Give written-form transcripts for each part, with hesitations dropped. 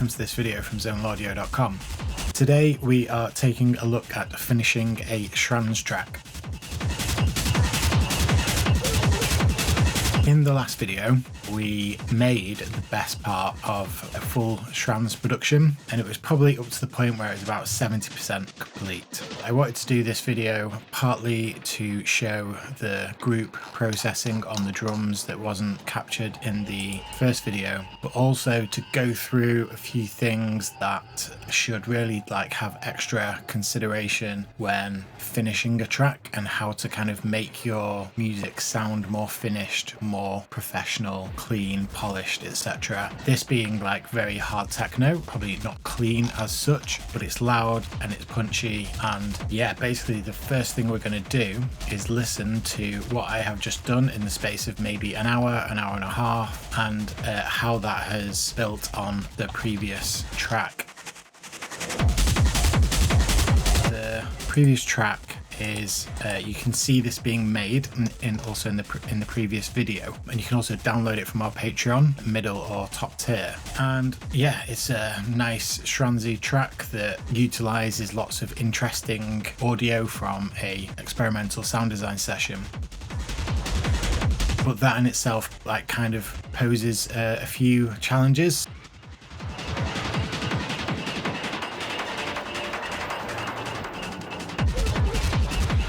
welcome to this video from zonalaudio.com. Today we are taking a look at finishing a Schranz track. In the last video, we made the best part of a full Schranz production, and it was probably up to the point where it was about 70% complete. I wanted to do this video partly to show the group processing on the drums that wasn't captured in the first video, but also to go through a few things that should really have extra consideration when finishing a track, and how to kind of make your music sound more finished, more professional, clean, polished, etc. This being very hard techno, probably not clean as such, but it's loud and it's punchy. And yeah, basically the first thing we're going to do is listen to what I have just done in the space of maybe an hour and a half, and how that has built on the previous track. The previous track is you can see this being made also in the previous video, and you can also download it from our Patreon, middle or top tier. And yeah, it's a nice Schranzy track that utilizes lots of interesting audio from a experimental sound design session. But that in itself kind of poses a few challenges.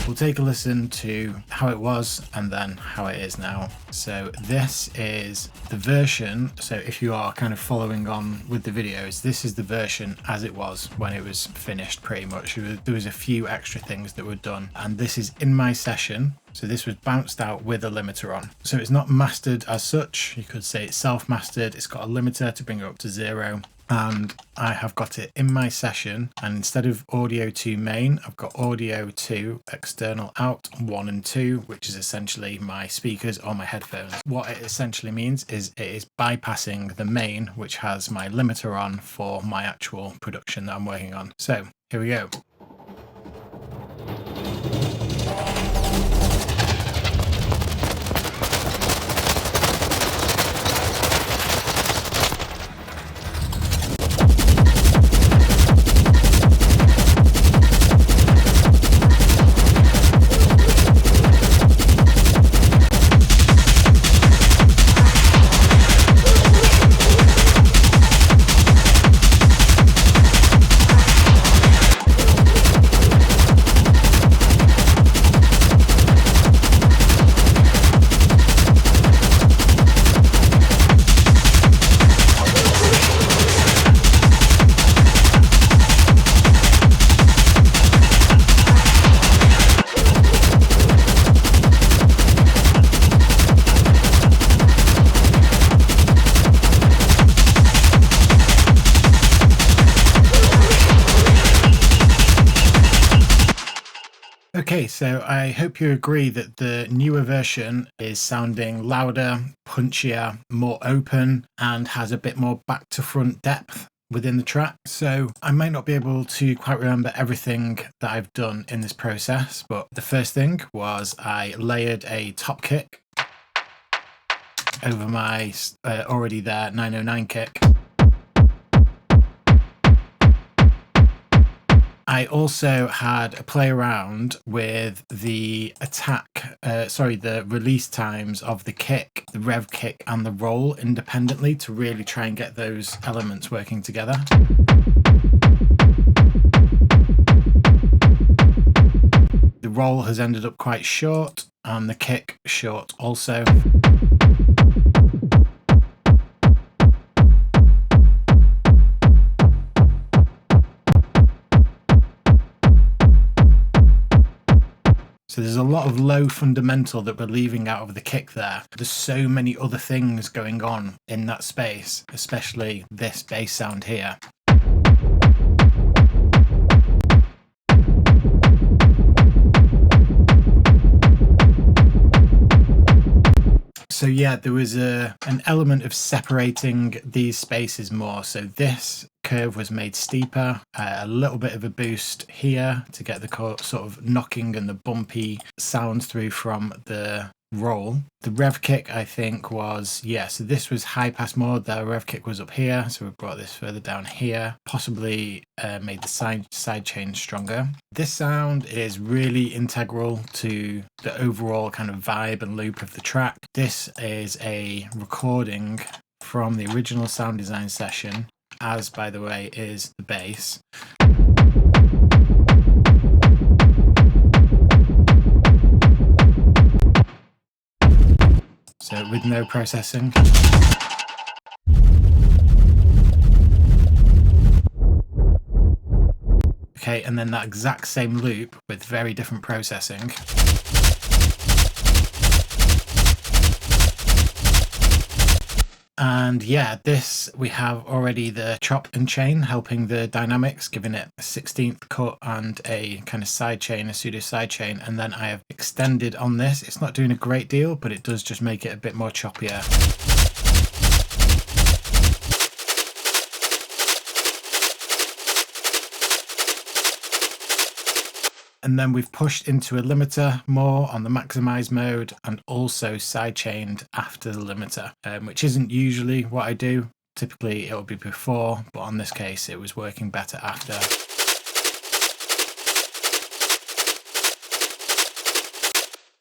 We'll take a listen to how it was and then how it is now. So this is the version, so if you are kind of following on with the videos, this is the version as it was when it was finished pretty much. There was a few extra things that were done, and this is in my session. So this was bounced out with a limiter on. So it's not mastered as such. You could say it's self-mastered. It's got a limiter to bring it up to 0. And I have got it in my session, and instead of audio to main, I've got audio to external out 1 and 2, which is essentially my speakers or my headphones. What it essentially means is it is bypassing the main, which has my limiter on for my actual production that I'm working on. So here we go. Okay, so I hope you agree that the newer version is sounding louder, punchier, more open, and has a bit more back to front depth within the track. So I might not be able to quite remember everything that I've done in this process, but the first thing was I layered a top kick over my already there 909 kick. I also had a play around with the the release times of the kick, the rev kick and the roll independently, to really try and get those elements working together. The roll has ended up quite short, and the kick short also. So there's a lot of low fundamental that we're leaving out of the kick there. There's so many other things going on in that space, especially this bass sound here. So yeah, there was an element of separating these spaces more. So this curve was made steeper, a little bit of a boost here to get the sort of knocking and the bumpy sound through from the roll. The rev kick, I think, was, yeah, so this was high pass mode. The rev kick was up here, so we brought this further down here, possibly made the side chain stronger. This sound is really integral to the overall kind of vibe and loop of the track. This is a recording from the original sound design session, as by the way is the bass. So with no processing. Okay, and then that exact same loop with very different processing. And yeah, this, we have already the chop and chain helping the dynamics, giving it a 16th cut and a kind of side chain, a pseudo side chain. And then I have extended on this. It's not doing a great deal, but it does just make it a bit more choppier. And then we've pushed into a limiter more on the maximize mode and also sidechained after the limiter, which isn't usually what I do. Typically it'll be before, but on this case it was working better after.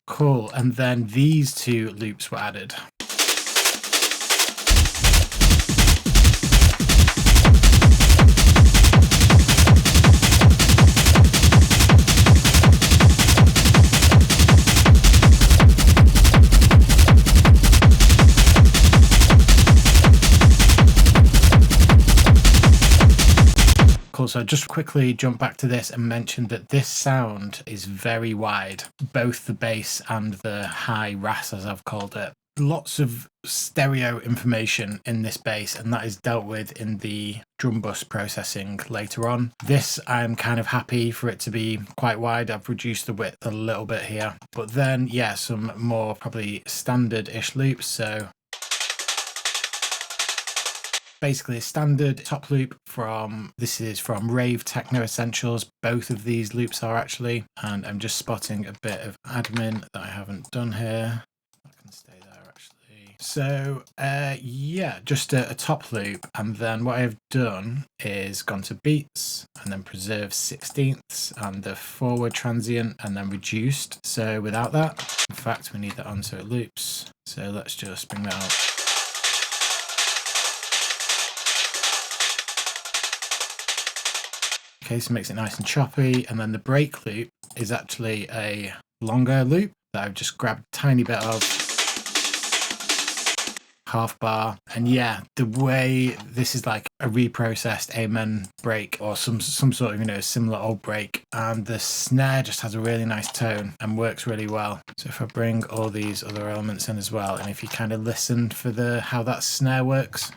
Cool, and then these two loops were added. So just quickly jump back to this and mention that this sound is very wide, both the bass and the high RAS, as I've called it. Lots of stereo information in this bass, and that is dealt with in the drum bus processing later on. This, I'm kind of happy for it to be quite wide. I've reduced the width a little bit here, but then yeah, some more probably standard-ish loops. So basically a standard top loop from, this is from Rave Techno Essentials. Both of these loops are actually, and I'm just spotting a bit of admin that I haven't done here. I can stay there actually. So yeah, just a top loop, and then what I've done is gone to beats and then preserve 16ths and the forward transient and then reduced. So without that, in fact we need that on so it loops. So let's just bring that up. Okay, so it makes it nice and choppy, and then the break loop is actually a longer loop that I've just grabbed a tiny bit of, half bar, and yeah, the way this is like a reprocessed Amen break or some sort of, you know, similar old break, and the snare just has a really nice tone and works really well. So if I bring all these other elements in as well, and if you kind of listen for the how that snare works.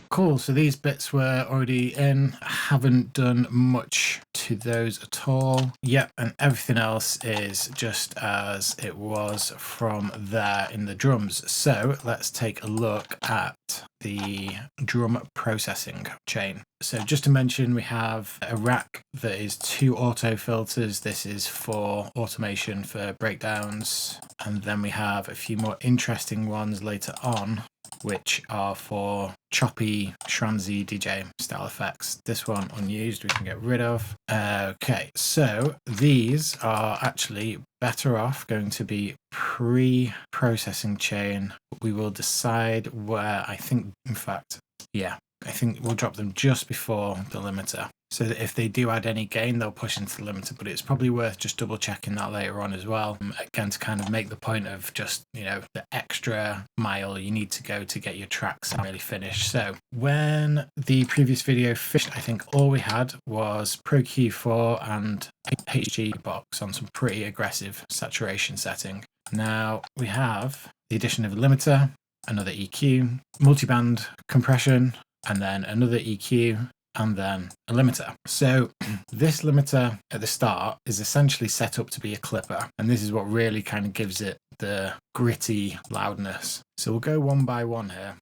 Cool, so these bits were already in. I haven't done much to those at all. Yep, and everything else is just as it was from there in the drums. So let's take a look at the drum processing chain. So just to mention, we have a rack that is 2 auto filters. This is for automation for breakdowns. And then we have a few more interesting ones later on, which are for choppy, Schranzy DJ style effects. This one unused, we can get rid of. Okay, so these are actually better off going to be pre-processing chain. We will decide where, I think, in fact, yeah, I think we'll drop them just before the limiter, so that if they do add any gain, they'll push into the limiter, but it's probably worth just double checking that later on as well. Again, to kind of make the point of just, you know, the extra mile you need to go to get your tracks really finished. So when the previous video finished, I think all we had was Pro Q4 and HG box on some pretty aggressive saturation setting. Now we have the addition of a limiter, another EQ, multiband compression, and then another EQ, and then a limiter. So this limiter at the start is essentially set up to be a clipper, and this is what really kind of gives it the gritty loudness. So we'll go one by one here.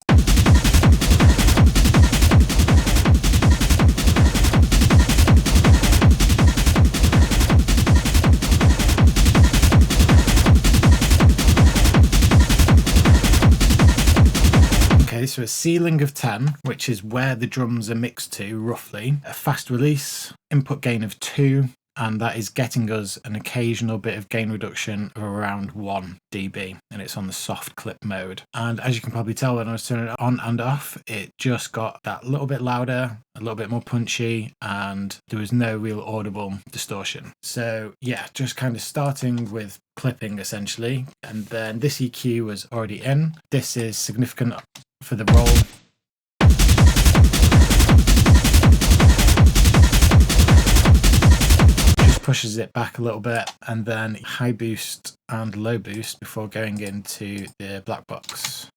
Okay, so a ceiling of 10, which is where the drums are mixed to roughly, a fast release, input gain of 2, and that is getting us an occasional bit of gain reduction of around 1 dB, and it's on the soft clip mode. And as you can probably tell when I was turning it on and off, it just got that little bit louder, a little bit more punchy, and there was no real audible distortion. So yeah, just kind of starting with clipping essentially, and then this EQ was already in. This is significant for the roll. Pushes it back a little bit, and then high boost and low boost before going into the black box.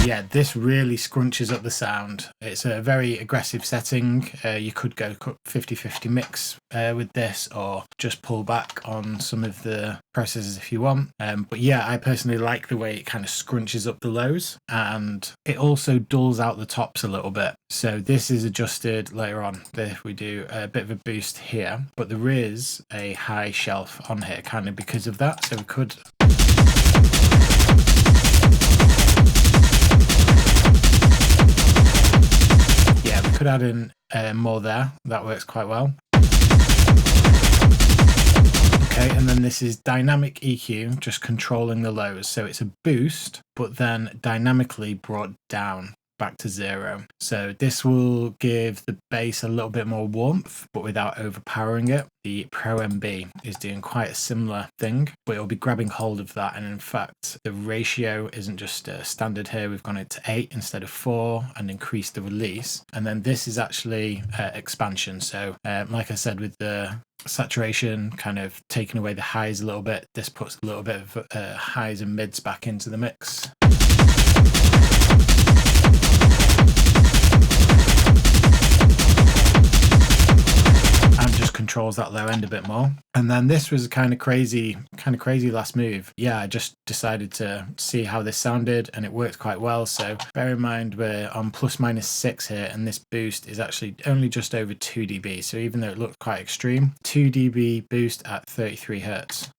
Yeah, this really scrunches up the sound. It's a very aggressive setting. You could go 50-50 mix with this, or just pull back on some of the processes if you want. But yeah, I personally like the way it kind of scrunches up the lows, and it also dulls out the tops a little bit. So this is adjusted later on if we do a bit of a boost here, but there is a high shelf on here kind of because of that. So we could... could add in more there. That works quite well. Okay, and then this is dynamic EQ, just controlling the lows. So it's a boost, but then dynamically brought down back to 0. So this will give the bass a little bit more warmth, but without overpowering it. The Pro MB is doing quite a similar thing, but it'll be grabbing hold of that. And in fact, the ratio isn't just standard here. We've gone it to 8 instead of 4 and increased the release. And then this is actually expansion. So like I said, with the saturation kind of taking away the highs a little bit, this puts a little bit of highs and mids back into the mix. And just controls that low end a bit more. And then this was kind of crazy last move. Yeah, I just decided to see how this sounded, and it worked quite well. So bear in mind we're on ±6 here, and this boost is actually only just over 2 dB. So even though it looked quite extreme, 2 dB boost at 33 Hertz.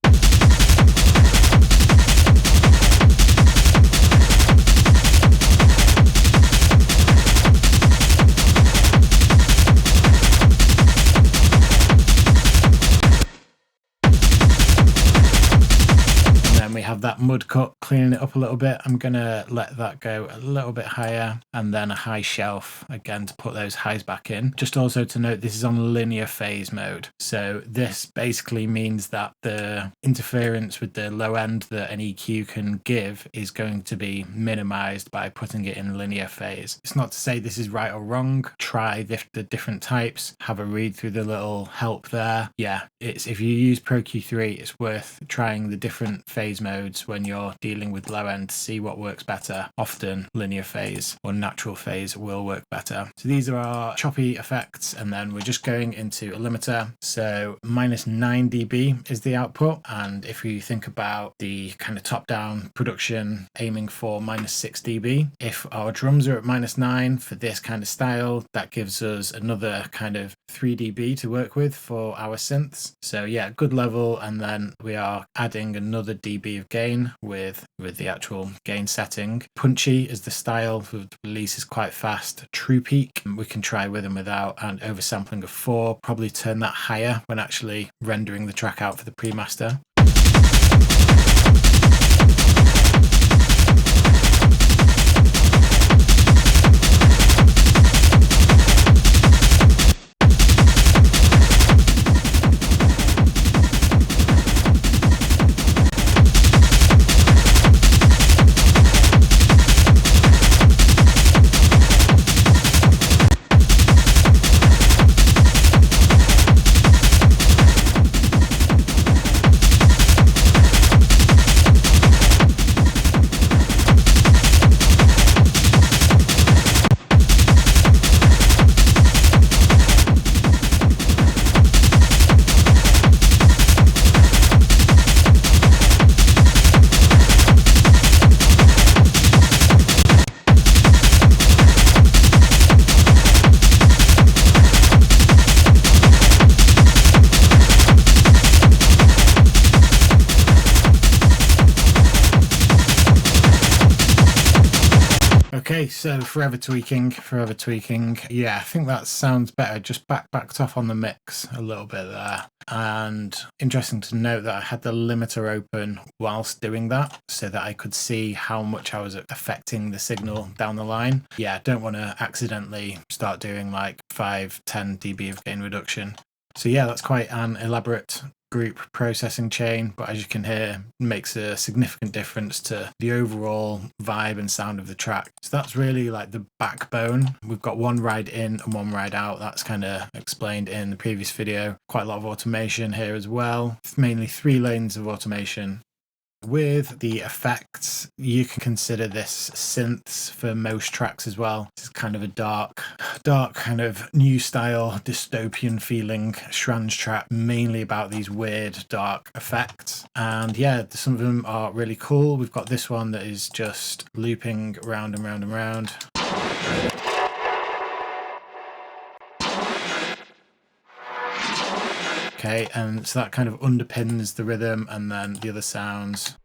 We have that mud cut cleaning it up a little bit. I'm gonna let that go a little bit higher, and then a high shelf again to put those highs back in. Just also to note, this is on linear phase mode, so this basically means that the interference with the low end that an EQ can give is going to be minimized by putting it in linear phase. It's not to say this is right or wrong. Try the different types, have a read through the little help there. Yeah, it's if you use Pro Q3, it's worth trying the different phase modes when you're dealing with low end to see what works better. Often linear phase or natural phase will work better. So these are our choppy effects, and then we're just going into a limiter. So -9 dB is the output, and if you think about the kind of top down production aiming for -6 dB, if our drums are at -9 for this kind of style, that gives us another kind of 3 dB to work with for our synths. So yeah, good level, and then we are adding another dB of gain with the actual gain setting. Punchy is the style, the release is quite fast. True peak we can try with and without, and oversampling of 4, probably turn that higher when actually rendering the track out for the pre-master. Okay, so forever tweaking. Yeah, I think that sounds better. Just backed off on the mix a little bit there. And interesting to note that I had the limiter open whilst doing that so that I could see how much I was affecting the signal down the line. Yeah, don't want to accidentally start doing like 5-10 dB of gain reduction. So yeah, that's quite an elaborate group processing chain, but as you can hear, makes a significant difference to the overall vibe and sound of the track. So that's really like the backbone. We've got one ride in and one ride out. That's kind of explained in the previous video. Quite a lot of automation here as well. It's mainly 3 lanes of automation. With the effects, you can consider this synths for most tracks as well. It's kind of a dark kind of new style dystopian feeling Schranz track, mainly about these weird dark effects. And yeah, some of them are really cool. We've got this one that is just looping round and round and round. Okay, and so that kind of underpins the rhythm, and then the other sounds.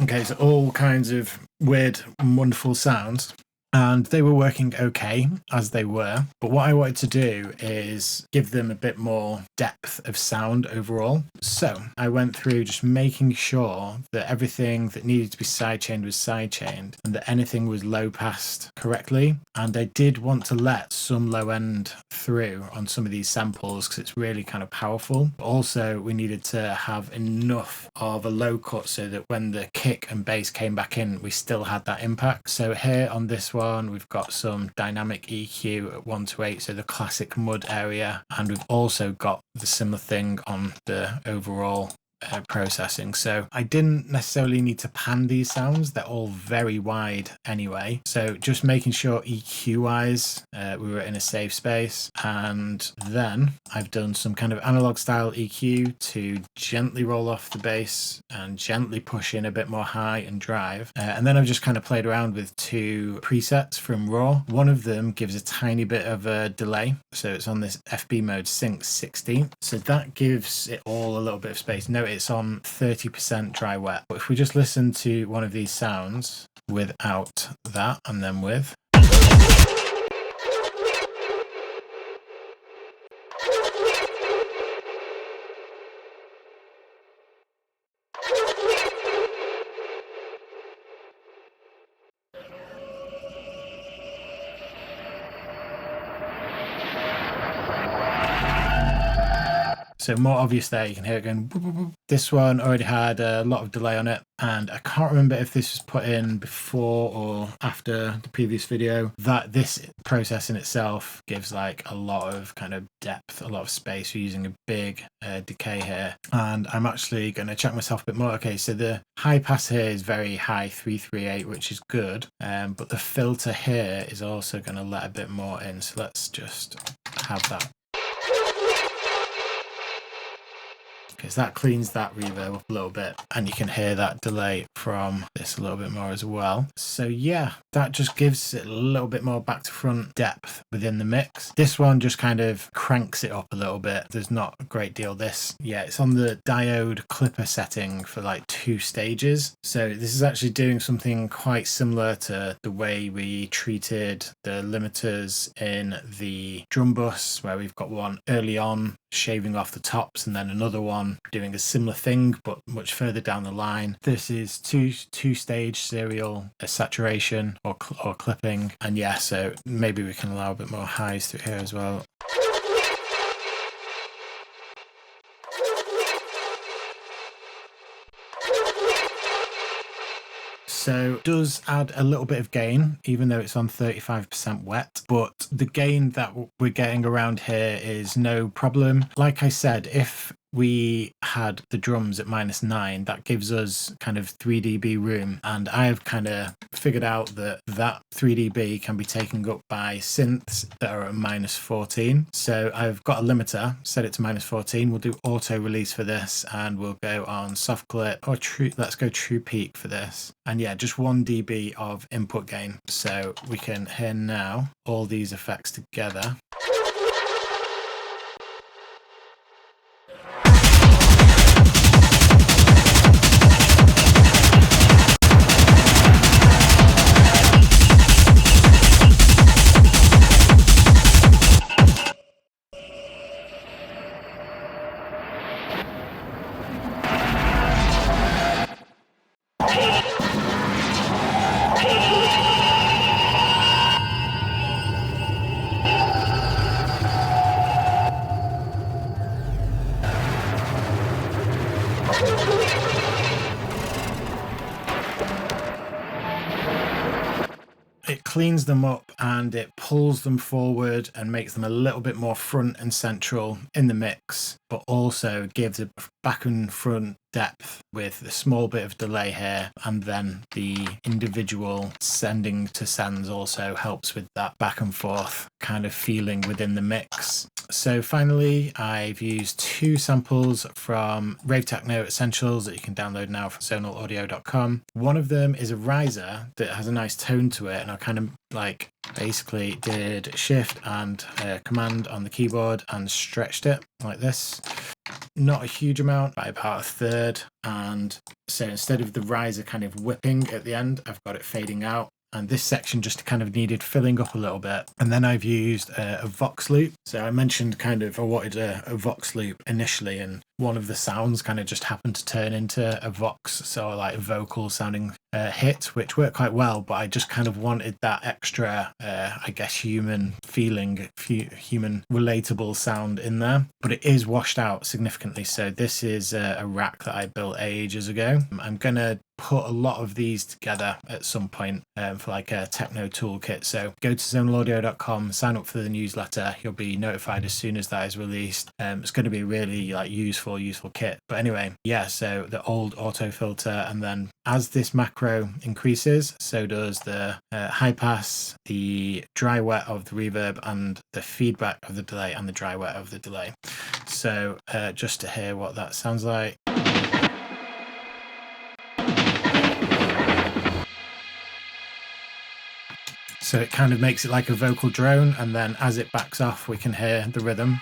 Okay, so all kinds of weird and wonderful sounds. And they were working okay as they were. But what I wanted to do is give them a bit more depth of sound overall. So I went through just making sure that everything that needed to be sidechained was sidechained and that anything was low passed correctly. And I did want to let some low end through on some of these samples because it's really kind of powerful. But also we needed to have enough of a low cut so that when the kick and bass came back in, we still had that impact. So here on this one, we've got some dynamic EQ at 1 to 8, so the classic mud area, and we've also got the similar thing on the overall processing. So I didn't necessarily need to pan these sounds, they're all very wide anyway, so just making sure EQ wise we were in a safe space. And then I've done some kind of analog style EQ to gently roll off the bass and gently push in a bit more high and drive, and then I've just kind of played around with 2 presets from Raw. One of them gives a tiny bit of a delay, so it's on this FB mode sync 16, so that gives it all a little bit of space. Note it's on 30% dry wet, but if we just listen to one of these sounds without that and then with, so more obvious there, you can hear it going boop, boop, boop. This one already had a lot of delay on it, and I can't remember if this was put in before or after the previous video. That this process in itself gives like a lot of kind of depth, a lot of space. You're using a big decay here, and I'm actually going to check myself a bit more. Okay, so the high pass here is very high, 338, which is good, but the filter here is also going to let a bit more in, so let's just have that. Because that cleans that reverb up a little bit, and you can hear that delay from this a little bit more as well. So yeah, that just gives it a little bit more back to front depth within the mix. This one just kind of cranks it up a little bit. There's not a great deal. Yeah, it's on the diode clipper setting for like 2 stages. So this is actually doing something quite similar to the way we treated the limiters in the drum bus, where we've got one early on shaving off the tops and then another one doing a similar thing but much further down the line. This is two-stage serial saturation or clipping, and yeah, so maybe we can allow a bit more highs through here as well. So it does add a little bit of gain, even though it's on 35% wet, but the gain that we're getting around here is no problem. Like I said, if we had the drums at -9, that gives us kind of 3 dB room, and I've kind of figured out that 3 dB can be taken up by synths that are at -14. So I've got a limiter, set it to -14. We'll do auto release for this, and we'll go on soft clip or true. Let's go true peak for this, and yeah, just 1 dB of input gain. So we can hear now all these effects together. it cleans them up and it pulls them forward and makes them a little bit more front and central in the mix, but also gives a back and front depth with the small bit of delay here, and then the individual sending to sends also helps with that back and forth kind of feeling within the mix. So finally, I've used 2 samples from Rave Techno Essentials that you can download now from zonalaudio.com. One of them is a riser that has a nice tone to it, and I kind of like basically did shift and command on the keyboard and stretched it like this. Not a huge amount, by about a third. And so instead of the riser kind of whipping at the end, I've got it fading out. And this section just kind of needed filling up a little bit. And then I've used a Vox loop. So I mentioned kind of I wanted a Vox loop initially, and one of the sounds kind of just happened to turn into a Vox, so like a vocal sounding hit, which worked quite well. But I just kind of wanted that extra, I guess, human feeling, human relatable sound in there. But it is washed out significantly. So this is a rack that I built ages ago. I'm going to put a lot of these together at some point for like a techno toolkit. So go to zonalaudio.com, sign up for the newsletter. You'll be notified as soon as that is released. It's going to be really like useful kit. But anyway, yeah, so the old auto filter, and then as this macro increases, so does the high pass, the dry wet of the reverb, and the feedback of the delay and the dry wet of the delay. So just to hear what that sounds like. So it kind of makes it like a vocal drone, and then as it backs off, we can hear the rhythm.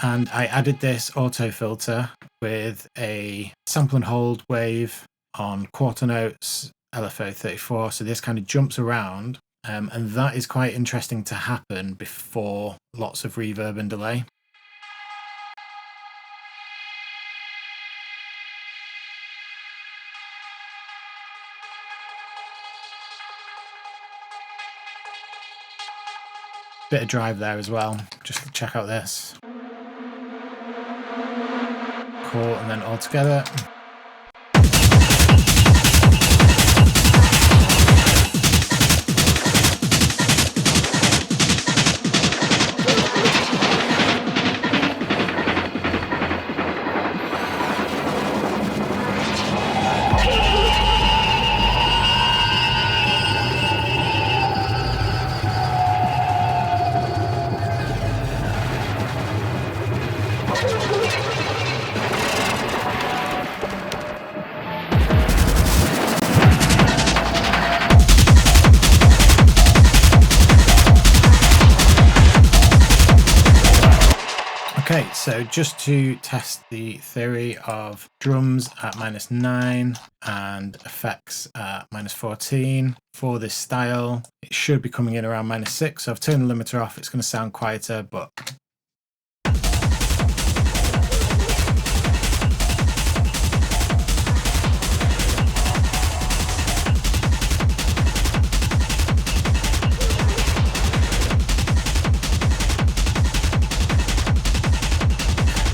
And I added this auto filter with a sample and hold wave on quarter notes, LFO 34. So this kind of jumps around, and that is quite interesting to happen before lots of reverb and delay. Bit of drive there as well, just check out this. Cool, and then all together. Okay, so just to test the theory of drums at -9 and effects at -14 for this style, it should be coming in around -6. So I've turned the limiter off. It's going to sound quieter, but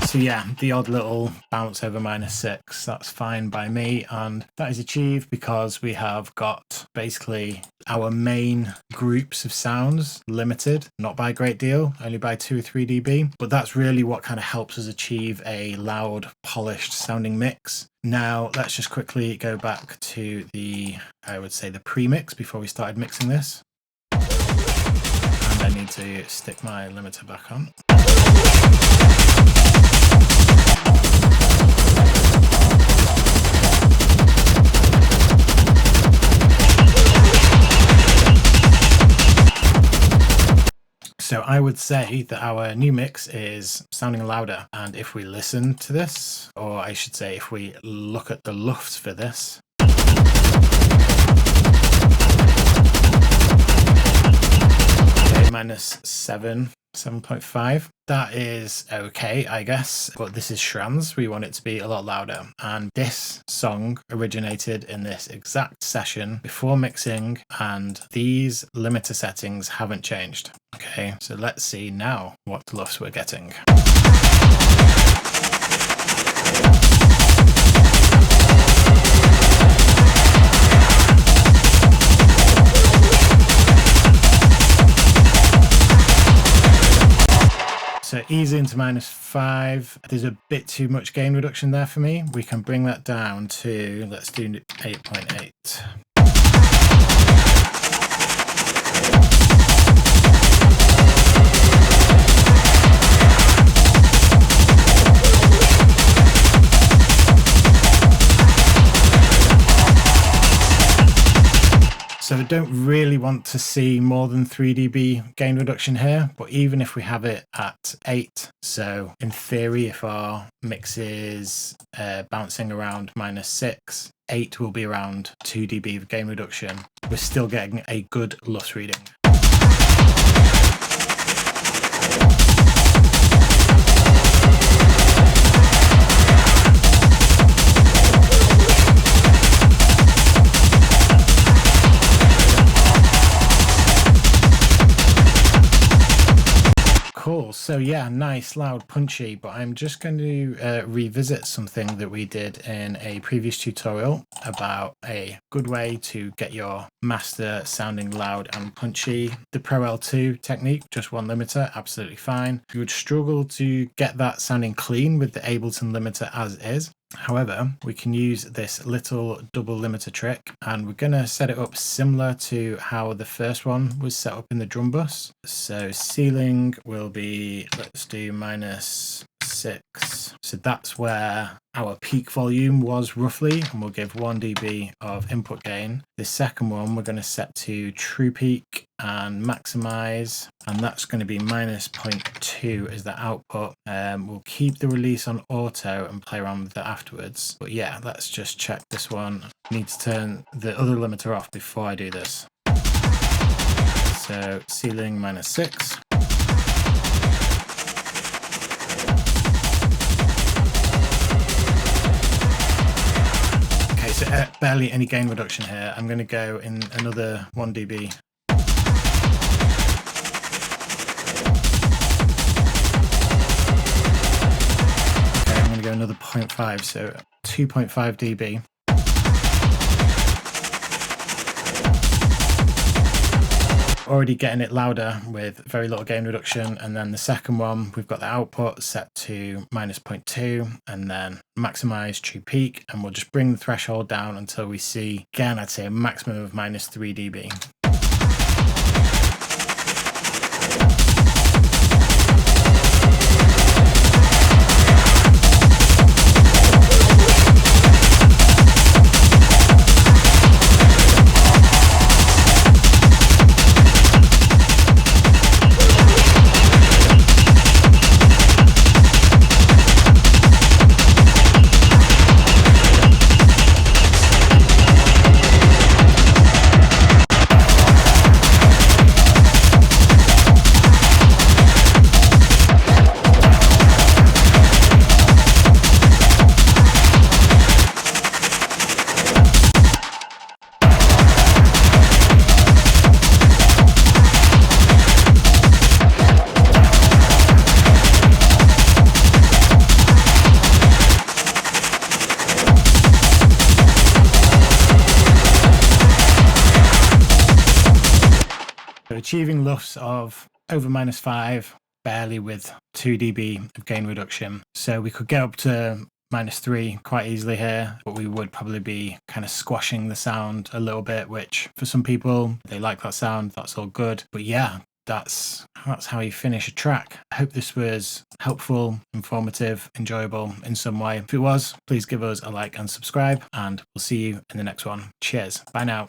so yeah, the odd little bounce over -6, that's fine by me. And that is achieved because we have got basically our main groups of sounds limited, not by a great deal, only by 2 or 3 dB. But that's really what kind of helps us achieve a loud, polished sounding mix. Now, let's just quickly go back to the, I would say, the pre-mix before we started mixing this. And I need to stick my limiter back on. So I would say that our new mix is sounding louder. And if we listen to this, or I should say if we look at the lufts for this, okay, -7, 7.5. That is okay, I guess, but this is Schranz. We want it to be a lot louder. And this song originated in this exact session before mixing, and these limiter settings haven't changed. Okay, so let's see now what lufts we're getting. easily into -5. There's a bit too much gain reduction there for me. We can bring that down to, let's do 8.8. So I don't really want to see more than 3 dB gain reduction here, but even if we have it at 8, so in theory, if our mix is bouncing around -6, 8 will be around 2 dB of gain reduction. We're still getting a good loss reading. Cool. So yeah, nice, loud, punchy, but I'm just going to revisit something that we did in a previous tutorial about a good way to get your master sounding loud and punchy. The Pro L2 technique, just one limiter, absolutely fine. You would struggle to get that sounding clean with the Ableton limiter as is. However, we can use this little double limiter trick, and we're going to set it up similar to how the first one was set up in the drum bus. So ceiling will be, let's do -6. So that's where our peak volume was roughly, and we'll give 1 dB of input gain. The second one we're going to set to true peak and maximize, and that's going to be -0.2 as the output. We'll keep the release on auto and play around with that afterwards. But yeah, let's just check this one. I need to turn the other limiter off before I do this. So ceiling -6. So barely any gain reduction here. I'm going to go in another 1 dB. Okay, I'm going to go another 0.5, so 2.5 dB. Already getting it louder with very little gain reduction. And then the second one, we've got the output set to -0.2 and then maximize true peak, and we'll just bring the threshold down until we see, again, I'd say a maximum of -3 dB. Achieving lufts of over -5, barely with 2 dB of gain reduction. So we could get up to -3 quite easily here, but we would probably be kind of squashing the sound a little bit, which for some people, they like that sound, that's all good. But yeah, that's how you finish a track. I hope this was helpful, informative, enjoyable in some way. If it was, please give us a like and subscribe, and we'll see you in the next one. Cheers. Bye now.